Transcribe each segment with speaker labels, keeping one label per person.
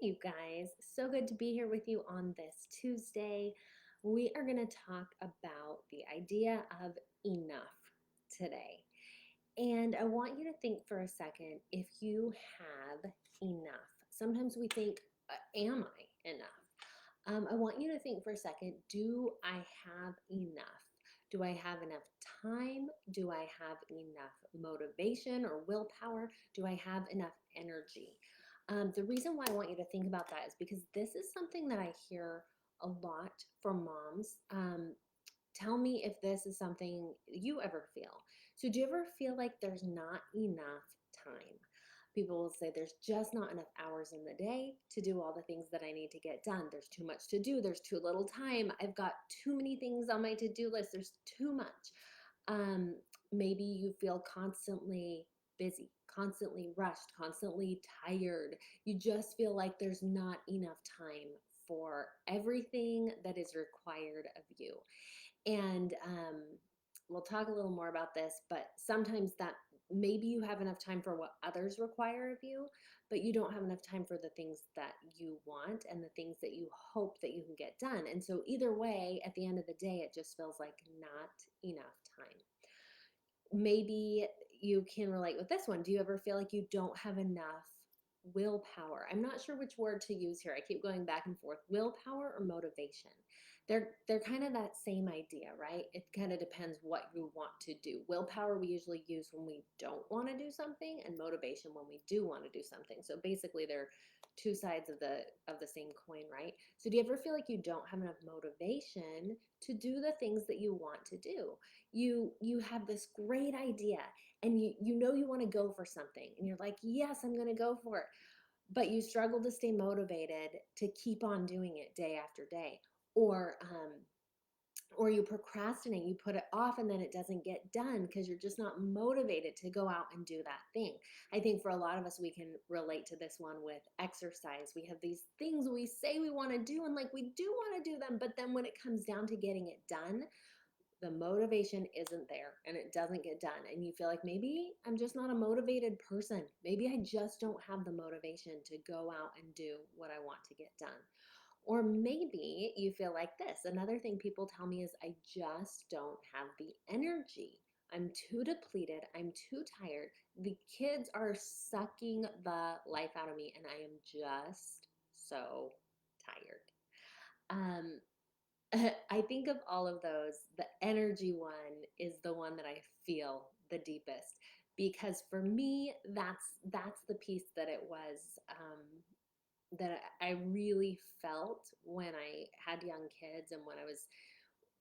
Speaker 1: You guys, so good to be here with you on this Tuesday. We are going to talk about the idea of enough today. And I want you to think for a second if you have enough. Sometimes we think, am I enough? I want you to think for a second, do I have enough? Do I have enough time? Do I have enough motivation or willpower? Do I have enough energy? The reason why I want you to think about that is because this is something that I hear a lot from moms. Tell me if this is something you ever feel. So, do you ever feel like there's not enough time? People will say there's just not enough hours in the day to do all the things that I need to get done. There's too much to do. There's too little time. I've got too many things on my to do list. There's too much. Um, Maybe you feel constantly busy, constantly rushed, constantly tired. You just feel like there's not enough time for everything that is required of you. And we'll talk a little more about this, but sometimes that maybe you have enough time for what others require of you, but you don't have enough time for the things that you want and the things that you hope that you can get done. And so, either way, at the end of the day, it just feels like not enough time. Maybe you can relate with this one. Do you ever feel like you don't have enough willpower? I'm not sure which word to use here. I keep going back and forth. Willpower or motivation? They're kind of that same idea, right? It kind of depends what you want to do. Willpower we usually use when we don't want to do something, and motivation when we do want to do something. So basically they're two sides of the same coin, right? So do you ever feel like you don't have enough motivation to do the things that you want to do? You have this great idea and you know you want to go for something and you're like, yes, I'm going to go for it, but you struggle to stay motivated to keep on doing it day after day. Or um or you procrastinate, you put it off, and then it doesn't get done because you're just not motivated to go out and do that thing. I think for a lot of us, we can relate to this one with exercise. We have these things we say we want to do, and like we do want to do them, but then when it comes down to getting it done, the motivation isn't there and it doesn't get done. And you feel like maybe I'm just not a motivated person. Maybe I just don't have the motivation to go out and do what I want to get done. Or maybe you feel like this. Another thing people tell me is I just don't have the energy. I'm too depleted. I'm too tired. The kids are sucking the life out of me, and I am just so tired. Um, I think of all of those, the energy one is the one that I feel the deepest because for me, that's the piece that it was that I really felt when I had young kids and when I was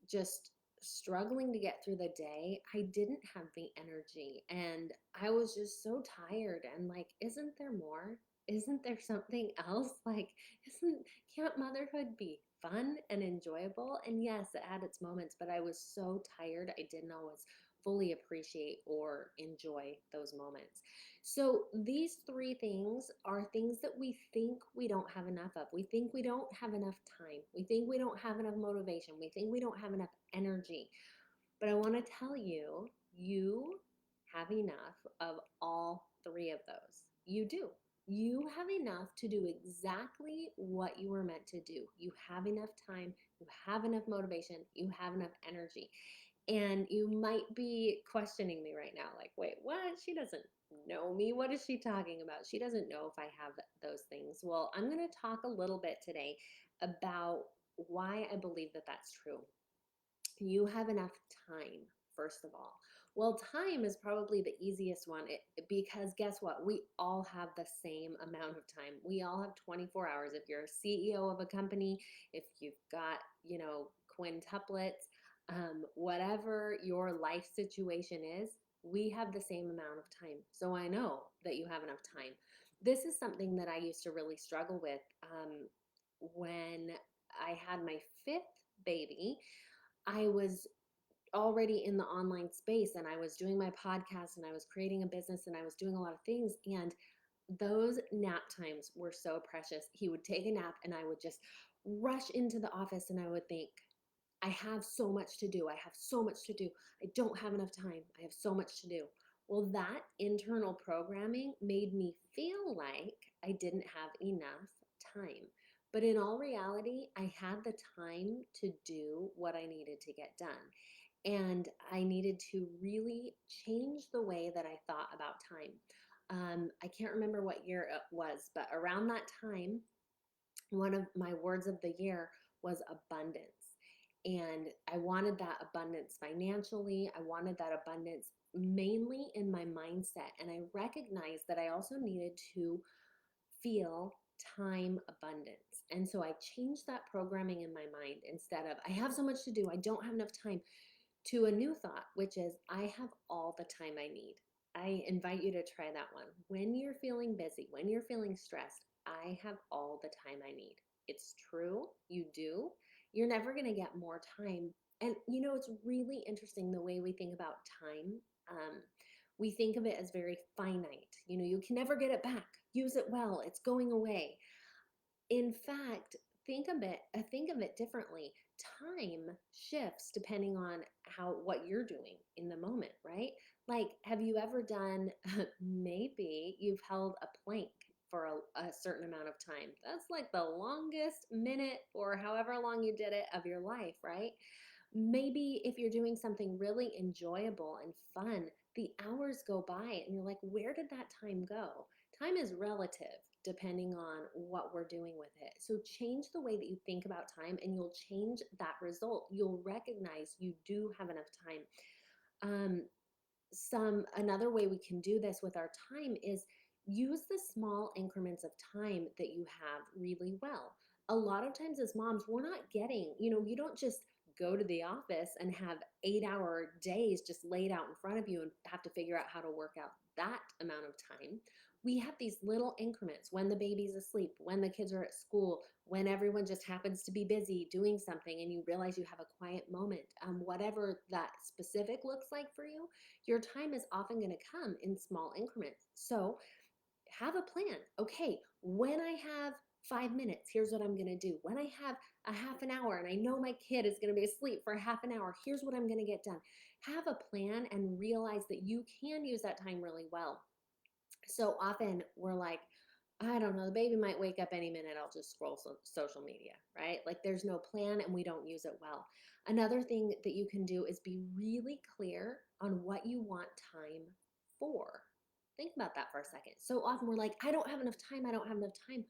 Speaker 1: just struggling to get through the day. I didn't have the energy and I was just so tired and like, isn't there more? Isn't there something else? Like, isn't can't motherhood be fun and enjoyable? And yes, it had its moments, but I was so tired. I didn't always fully appreciate or enjoy those moments. So these three things are things that we think we don't have enough of. We think we don't have enough time. We think we don't have enough motivation. We think we don't have enough energy. But I want to tell you, you have enough of all three of those. You do. You have enough to do exactly what you were meant to do. You have enough time, you have enough motivation, you have enough energy. And you might be questioning me right now, like, wait, what? She doesn't know me. What is she talking about? She doesn't know if I have those things. Well, I'm going to talk a little bit today about why I believe that that's true. You have enough time, first of all. Well, time is probably the easiest one because guess what? We all have the same amount of time. We all have 24 hours. If you're a CEO of a company, if you've got, quintuplets, whatever your life situation is, we have the same amount of time. So I know that you have enough time. This is something that I used to really struggle with when I had my fifth baby. I was already in the online space and I was doing my podcast and I was creating a business and I was doing a lot of things. And those nap times were so precious. He would take a nap and I would just rush into the office and I would think, I have so much to do. I have so much to do. I don't have enough time. I have so much to do. Well, that internal programming made me feel like I didn't have enough time. But in all reality, I had the time to do what I needed to get done. And I needed to really change the way that I thought about time. I can't remember what year it was, but around that time, one of my words of the year was abundance. And I wanted that abundance financially. I wanted that abundance mainly in my mindset. And I recognized that I also needed to feel time abundance. And so I changed that programming in my mind. Instead of, I have so much to do, I don't have enough time, to a new thought, which is, I have all the time I need. I invite you to try that one. When you're feeling busy, when you're feeling stressed, I have all the time I need. It's true, you do. You're never going to get more time. And it's really interesting the way we think about time. We think of it as very finite. You can never get it back. Use it well. It's going away. In fact, think of it differently. Time shifts depending on what you're doing in the moment, right? Like, have you ever done, maybe you've held a plank for a certain amount of time. That's like the longest minute or however long you did it of your life, right? Maybe if you're doing something really enjoyable and fun, the hours go by and you're like, where did that time go? Time is relative depending on what we're doing with it. So change the way that you think about time and you'll change that result. You'll recognize you do have enough time. Another way we can do this with our time is use the small increments of time that you have really well. A lot of times as moms, we're not getting, you don't just go to the office and have 8-hour days just laid out in front of you and have to figure out how to work out that amount of time. We have these little increments when the baby's asleep, when the kids are at school, when everyone just happens to be busy doing something and you realize you have a quiet moment. Whatever that specific looks like for you, your time is often going to come in small increments. So have a plan. Okay, when I have 5 minutes, here's what I'm going to do. When I have a half an hour and I know my kid is going to be asleep for a half an hour, here's what I'm going to get done. Have a plan and realize that you can use that time really well. So often we're like, I don't know, the baby might wake up any minute. I'll just scroll social media, right? Like there's no plan and we don't use it well. Another thing that you can do is be really clear on what you want time for. Think about that for a second. So often we're like, I don't have enough time. I don't have enough time.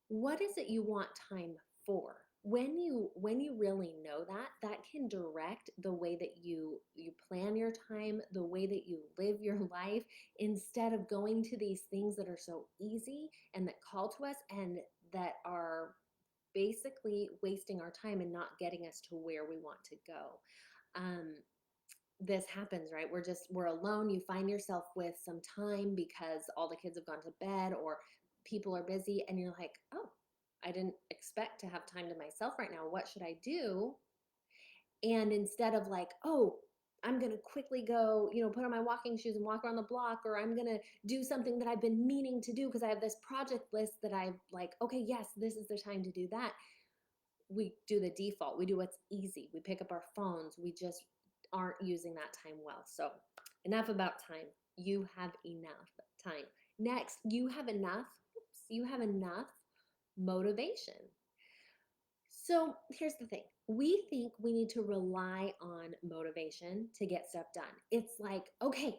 Speaker 1: What is it you want time for? When you really know that, that can direct the way that you plan your time, the way that you live your life, instead of going to these things that are so easy and that call to us and that are basically wasting our time and not getting us to where we want to go. This happens, right? We're alone. You find yourself with some time because all the kids have gone to bed or people are busy and you're like, oh, I didn't expect to have time to myself right now. What should I do? And instead of like, oh, I'm going to quickly go, put on my walking shoes and walk around the block, or I'm going to do something that I've been meaning to do because I have this project list that I've like, okay, yes, this is the time to do that. We do the default. We do what's easy. We pick up our phones. We just aren't using that time well. So enough about time. You have enough time. Next, you have enough motivation. So here's the thing. We think we need to rely on motivation to get stuff done. It's like, okay,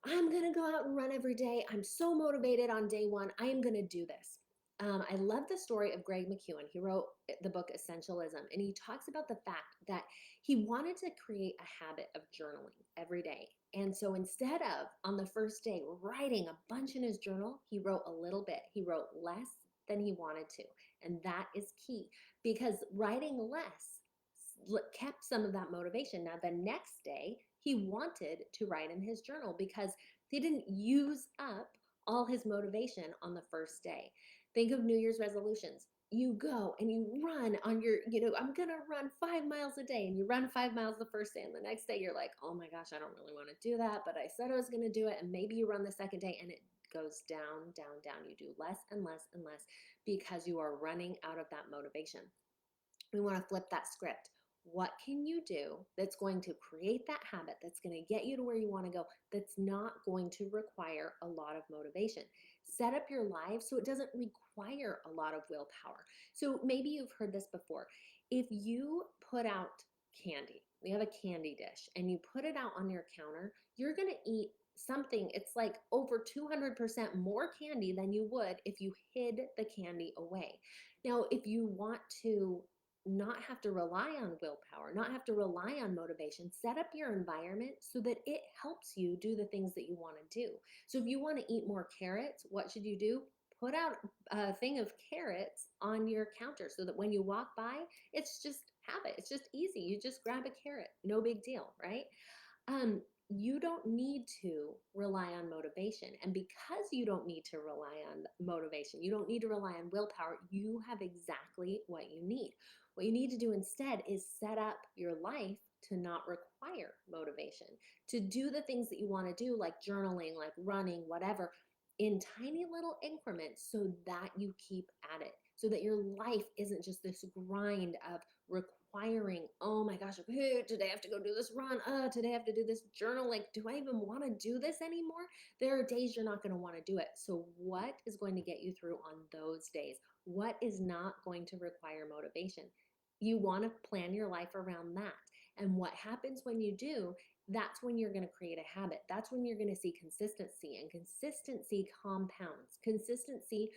Speaker 1: I'm going to go out and run every day. I'm so motivated on day one. I am going to do this. I love the story of Greg McKeown. He wrote the book Essentialism, and he talks about the fact that he wanted to create a habit of journaling every day. And so instead of on the first day writing a bunch in his journal, he wrote a little bit. He wrote less than he wanted to. And that is key because writing less kept some of that motivation. Now, the next day, he wanted to write in his journal because he didn't use up all his motivation on the first day. Think of New Year's resolutions. You go and you run on your, I'm going to run 5 miles a day, and you run 5 miles the first day. And the next day you're like, oh my gosh, I don't really want to do that, but I said I was going to do it. And maybe you run the second day and it goes down, down, down. You do less and less and less because you are running out of that motivation. We want to flip that script. What can you do that's going to create that habit, that's going to get you to where you want to go, that's not going to require a lot of motivation? Set up your life so it doesn't require a lot of willpower. So maybe you've heard this before. If you put out candy, you have a candy dish, and you put it out on your counter, you're going to eat something, it's like over 200% more candy than you would if you hid the candy away. Now, if you want to not have to rely on willpower, not have to rely on motivation, set up your environment so that it helps you do the things that you want to do. So if you want to eat more carrots, what should you do? Put out a thing of carrots on your counter so that when you walk by, it's just habit. It's just easy. You just grab a carrot. No big deal, right? You don't need to rely on motivation. And because you don't need to rely on motivation, you don't need to rely on willpower, you have exactly what you need. What you need to do instead is set up your life to not require motivation, to do the things that you want to do, like journaling, like running, whatever, in tiny little increments so that you keep at it, so that your life isn't just this grind of requiring, oh my gosh, okay, today I have to go do this run. Today I have to do this journal. Like, do I even want to do this anymore? There are days you're not going to want to do it. So, what is going to get you through on those days? What is not going to require motivation? You want to plan your life around that. And what happens when you do, that's when you're going to create a habit. That's when you're going to see consistency, and consistency compounds. Consistency,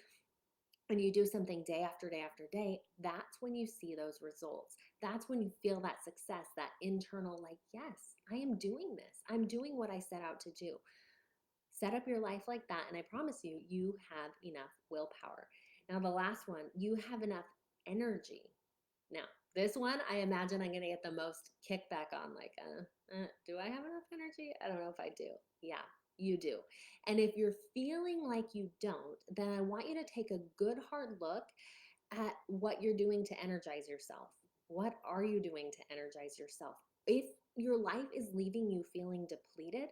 Speaker 1: when you do something day after day after day, that's when you see those results. That's when you feel that success, that internal, like, yes, I am doing this. I'm doing what I set out to do. Set up your life like that, and I promise you, you have enough willpower. Now, the last one, you have enough energy. Now, this one, I imagine I'm going to get the most kickback on. Like, do I have enough energy? I don't know if I do. Yeah, you do. And if you're feeling like you don't, then I want you to take a good hard look at what you're doing to energize yourself. What are you doing to energize yourself? If your life is leaving you feeling depleted,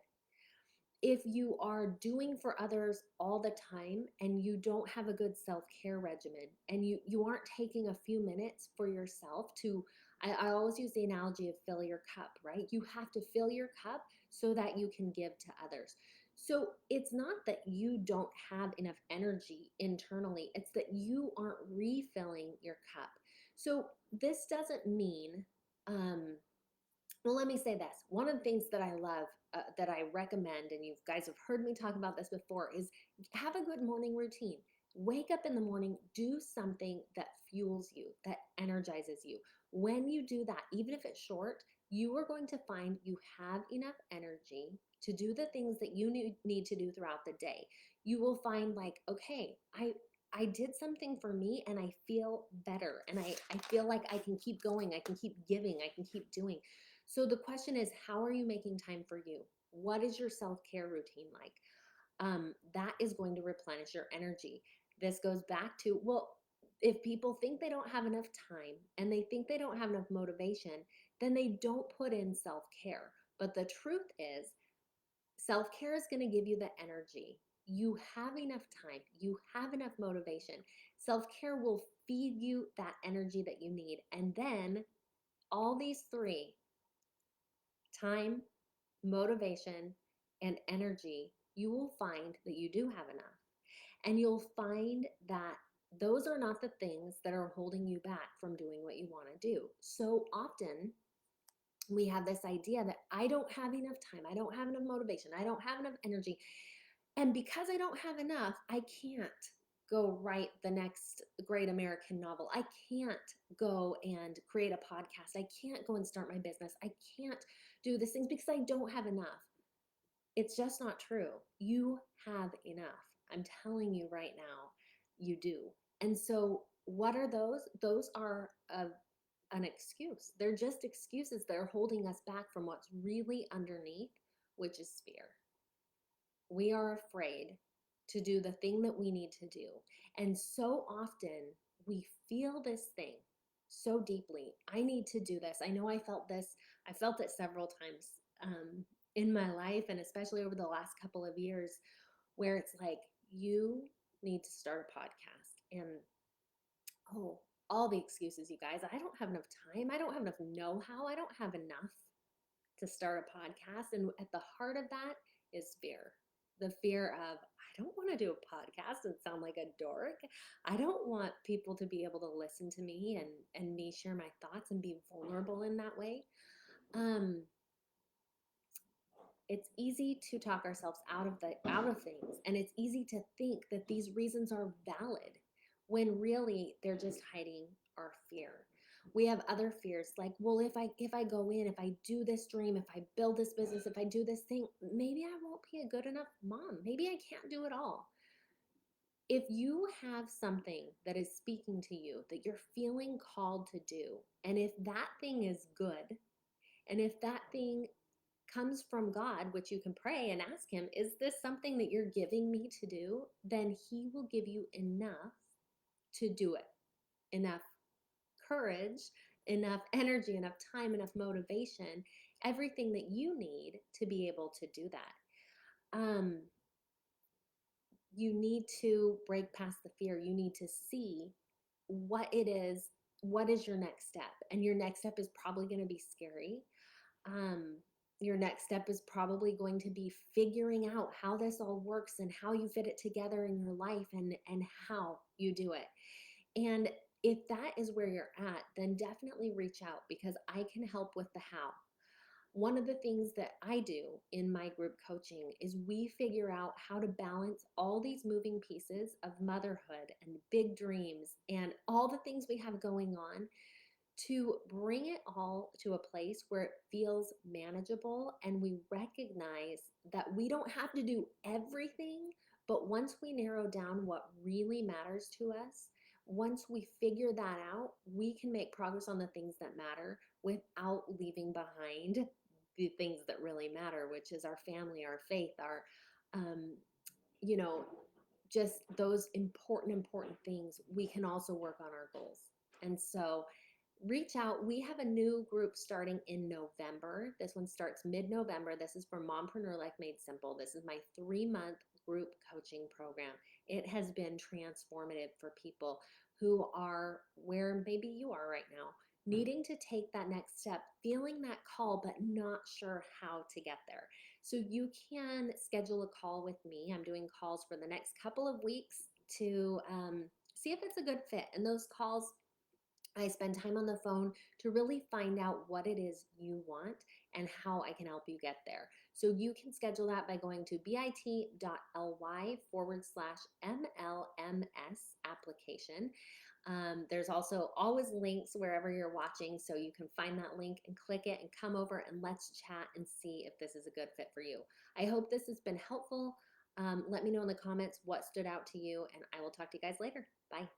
Speaker 1: if you are doing for others all the time and you don't have a good self-care regimen, and you aren't taking a few minutes for yourself to, I always use the analogy of fill your cup, right? You have to fill your cup so that you can give to others. So it's not that you don't have enough energy internally, it's that you aren't refilling your cup. So this doesn't mean, well, let me say this. One of the things that I love, that I recommend, and you guys have heard me talk about this before, is have a good morning routine. Wake up in the morning, do something that fuels you, that energizes you. When you do that, even if it's short, you are going to find you have enough energy to do the things that you need to do throughout the day. You will find, like, okay, I did something for me and I feel better, and I feel like I can keep going, I can keep giving, I can keep doing. So the question is, how are you making time for you? What is your self-care routine like? That is going to replenish your energy. This goes back to, well, if people think they don't have enough time and they think they don't have enough motivation, then they don't put in self-care. But the truth is, self-care is going to give you the energy. You have enough time. You have enough motivation. Self-care will feed you that energy that you need. And then all these three, time, motivation, and energy, you will find that you do have enough. And you'll find that those are not the things that are holding you back from doing what you want to do. So often we have this idea that I don't have enough time, I don't have enough motivation, I don't have enough energy. And because I don't have enough, I can't go write the next great American novel. I can't go and create a podcast. I can't go and start my business. I can't do these things because I don't have enough. It's just not true. You have enough. I'm telling you right now, you do. And so, what are those? Those are an excuse. They're just excuses that are holding us back from what's really underneath, which is fear. We are afraid to do the thing that we need to do. And so often we feel this thing so deeply. I need to do this. I know I felt this. I felt it several times in my life, and especially over the last couple of years, where it's like, you need to start a podcast. And oh, all the excuses, you guys. I don't have enough time. I don't have enough know-how. I don't have enough to start a podcast. And at the heart of that is fear. The fear of, I don't want to do a podcast and sound like a dork. I don't want people to be able to listen to me and me share my thoughts and be vulnerable in that way. Um, it's easy to talk ourselves out of things, and it's easy to think that these reasons are valid when really they're just hiding our fear. We have other fears like, well, if I go in, if I do this dream, if I build this business, if I do this thing, maybe I won't be a good enough mom. Maybe I can't do it all. If you have something that is speaking to you that you're feeling called to do, and if that thing is good, and if that thing comes from God, which you can pray and ask Him, is this something that you're giving me to do? Then He will give you enough to do it, enough courage, enough energy, enough time, enough motivation, everything that you need to be able to do that. You need to break past the fear. You need to see what it is. What is your next step? And your next step is probably going to be scary. Um, your next step is probably going to be figuring out how this all works and how you fit it together in your life and how you do it. And if that is where you're at, then definitely reach out because I can help with the how. One of the things that I do in my group coaching is we figure out how to balance all these moving pieces of motherhood and big dreams and all the things we have going on to bring it all to a place where it feels manageable and we recognize that we don't have to do everything, but once we narrow down what really matters to us, once we figure that out, we can make progress on the things that matter without leaving behind the things that really matter, which is our family, our faith, our, um, you know, just those important things. We can also work on our goals. And so reach out. We have a new group starting in November. This one starts mid-November. This is for Mompreneur Life Made Simple. This is my 3-month group coaching program. It has been transformative for people who are where maybe you are right now, needing to take that next step, feeling that call, but not sure how to get there. So you can schedule a call with me. I'm doing calls for the next couple of weeks to see if it's a good fit. And those calls, I spend time on the phone to really find out what it is you want and how I can help you get there. So you can schedule that by going to bit.ly/MLMS application. There's also always links wherever you're watching, so you can find that link and click it and come over and let's chat and see if this is a good fit for you. I hope this has been helpful. Let me know in the comments what stood out to you, and I will talk to you guys later. Bye.